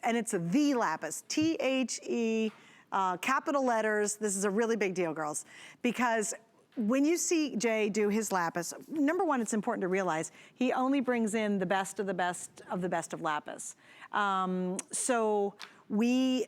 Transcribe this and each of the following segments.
and it's the lapis, T-H-E, capital letters. This is a really big deal, girls, because when you see Jay do his lapis, number one, it's important to realize he only brings in the best of the best of the best of lapis. So we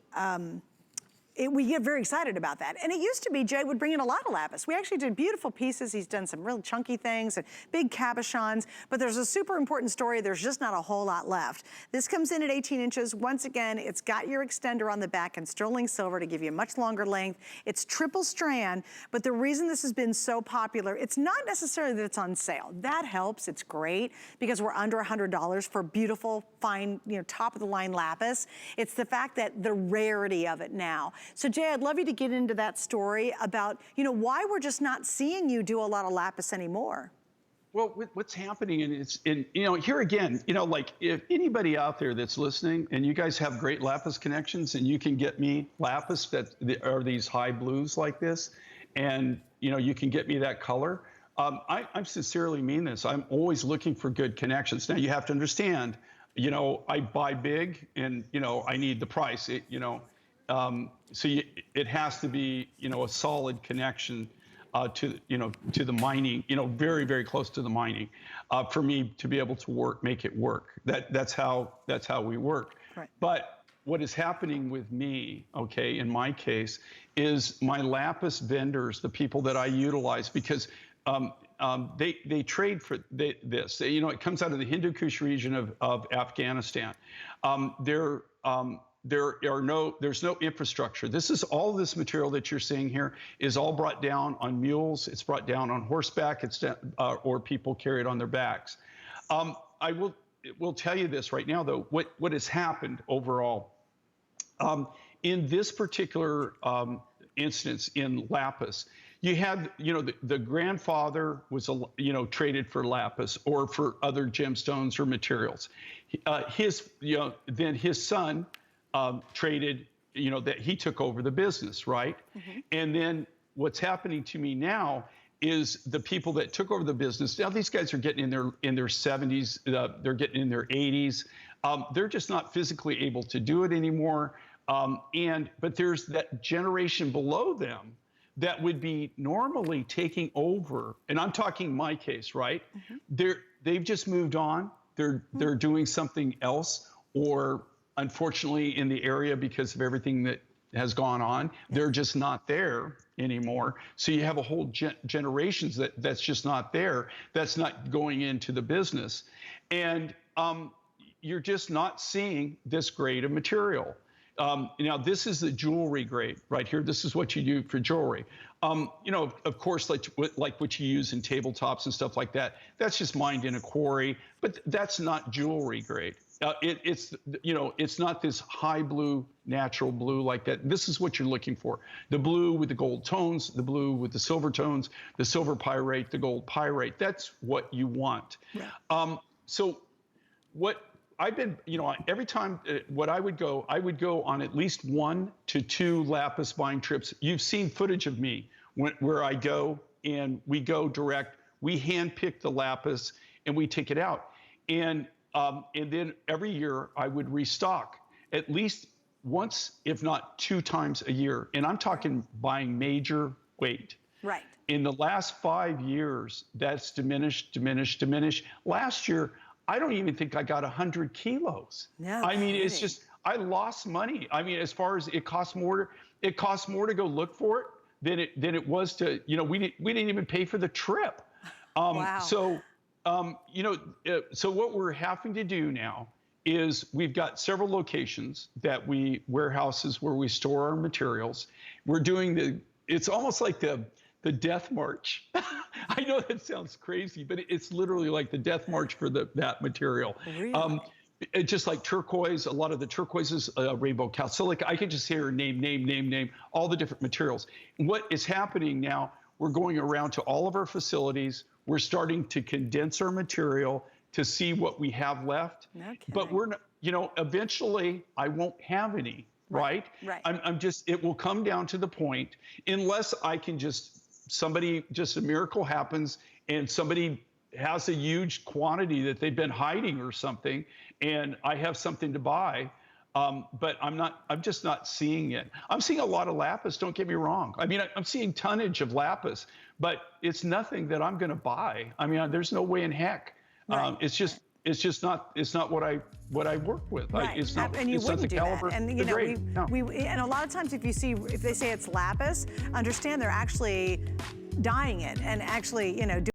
get very excited about that. And it used to be Jay would bring in a lot of lapis. We actually did beautiful pieces. He's done some real chunky things and big cabochons, but there's a super important story. There's just not a whole lot left. This comes in at 18 inches. Once again, it's got your extender on the back and sterling silver to give you a much longer length. It's triple strand, but the reason this has been so popular, it's not necessarily that it's on sale. That helps, it's great, because we're under $100 for beautiful, fine, top of the line lapis. It's the fact that the rarity of it now. So Jay, I'd love you to get into that story about, why we're just not seeing you do a lot of lapis anymore. Well, what's happening, and here again, like if anybody out there that's listening and you guys have great lapis connections and you can get me lapis that are these high blues like this, and you can get me that color. I sincerely mean this. I'm always looking for good connections. Now you have to understand, I buy big, and I need the price. So it has to be, a solid connection to the mining, very, very close to the mining, for me to be able to make it work. That's how we work. Right. But what is happening with me, okay, in my case, is my lapis vendors, the people that I utilize, because they trade for this. It comes out of the Hindu Kush region of Afghanistan. There's no infrastructure. All this material that you're seeing here is all brought down on mules. It's brought down on horseback. Or people carry it on their backs. I will tell you this right now, though. What has happened overall in this particular instance in lapis? You had, the grandfather was, traded for lapis or for other gemstones or materials. Then his son traded, that he took over the business, right? Mm-hmm. And then what's happening to me now is the people that took over the business. Now these guys are getting in their 70s, they're getting in their 80s. They're just not physically able to do it anymore. But there's that generation below them that would be normally taking over. And I'm talking my case, right? Mm-hmm. They've just moved on. They're doing something else, or unfortunately in the area, because of everything that has gone on, they're just not there anymore. So you have a whole generations that's just not there, that's not going into the business. And you're just not seeing this grade of material. Now this is the jewelry grade right here. This is what you do for jewelry. Of course, like what you use in tabletops and stuff like that, that's just mined in a quarry, but that's not jewelry grade. It's not this high blue, natural blue like that. This is what you're looking for. The blue with the gold tones, the blue with the silver tones, the silver pyrite, the gold pyrite. That's what you want. Yeah. So what I've been, every time I would go on at least 1 to 2 lapis buying trips. You've seen footage of me where I go and we go direct, we hand pick the lapis and we take it out. And then every year I would restock at least once, if not 2 times a year. And I'm talking buying major weight. Right. In the last 5 years, that's diminished. Last year, I don't even think I got 100 kilos. No, I mean, it's just, I lost money. I mean, as far as it costs more to go look for it than it was to, we didn't even pay for the trip. Wow. So what we're having to do now is we've got several locations warehouses where we store our materials. We're doing it's almost like the death march. I know that sounds crazy, but it's literally like the death march for that material. Really? Just like turquoise, a lot of the turquoises, rainbow calcilic, I could just hear name, all the different materials. What is happening now, we're going around to all of our facilities. We're starting to condense our material to see what we have left. Okay. But we're not, eventually I won't have any, right? Right. It will come down to the point, unless I can a miracle happens and somebody has a huge quantity that they've been hiding or something, and I have something to buy. but I'm just not seeing it. I'm seeing a lot of lapis, don't get me wrong. I mean, I'm seeing tonnage of lapis, but it's nothing that I'm gonna buy. I mean, there's no way in heck. Right. It's not what I work with. Right. It's not, and you it's not wouldn't the do caliber, that. And you the know, grade. No. and a lot of times if they say it's lapis, understand they're actually dyeing it and actually,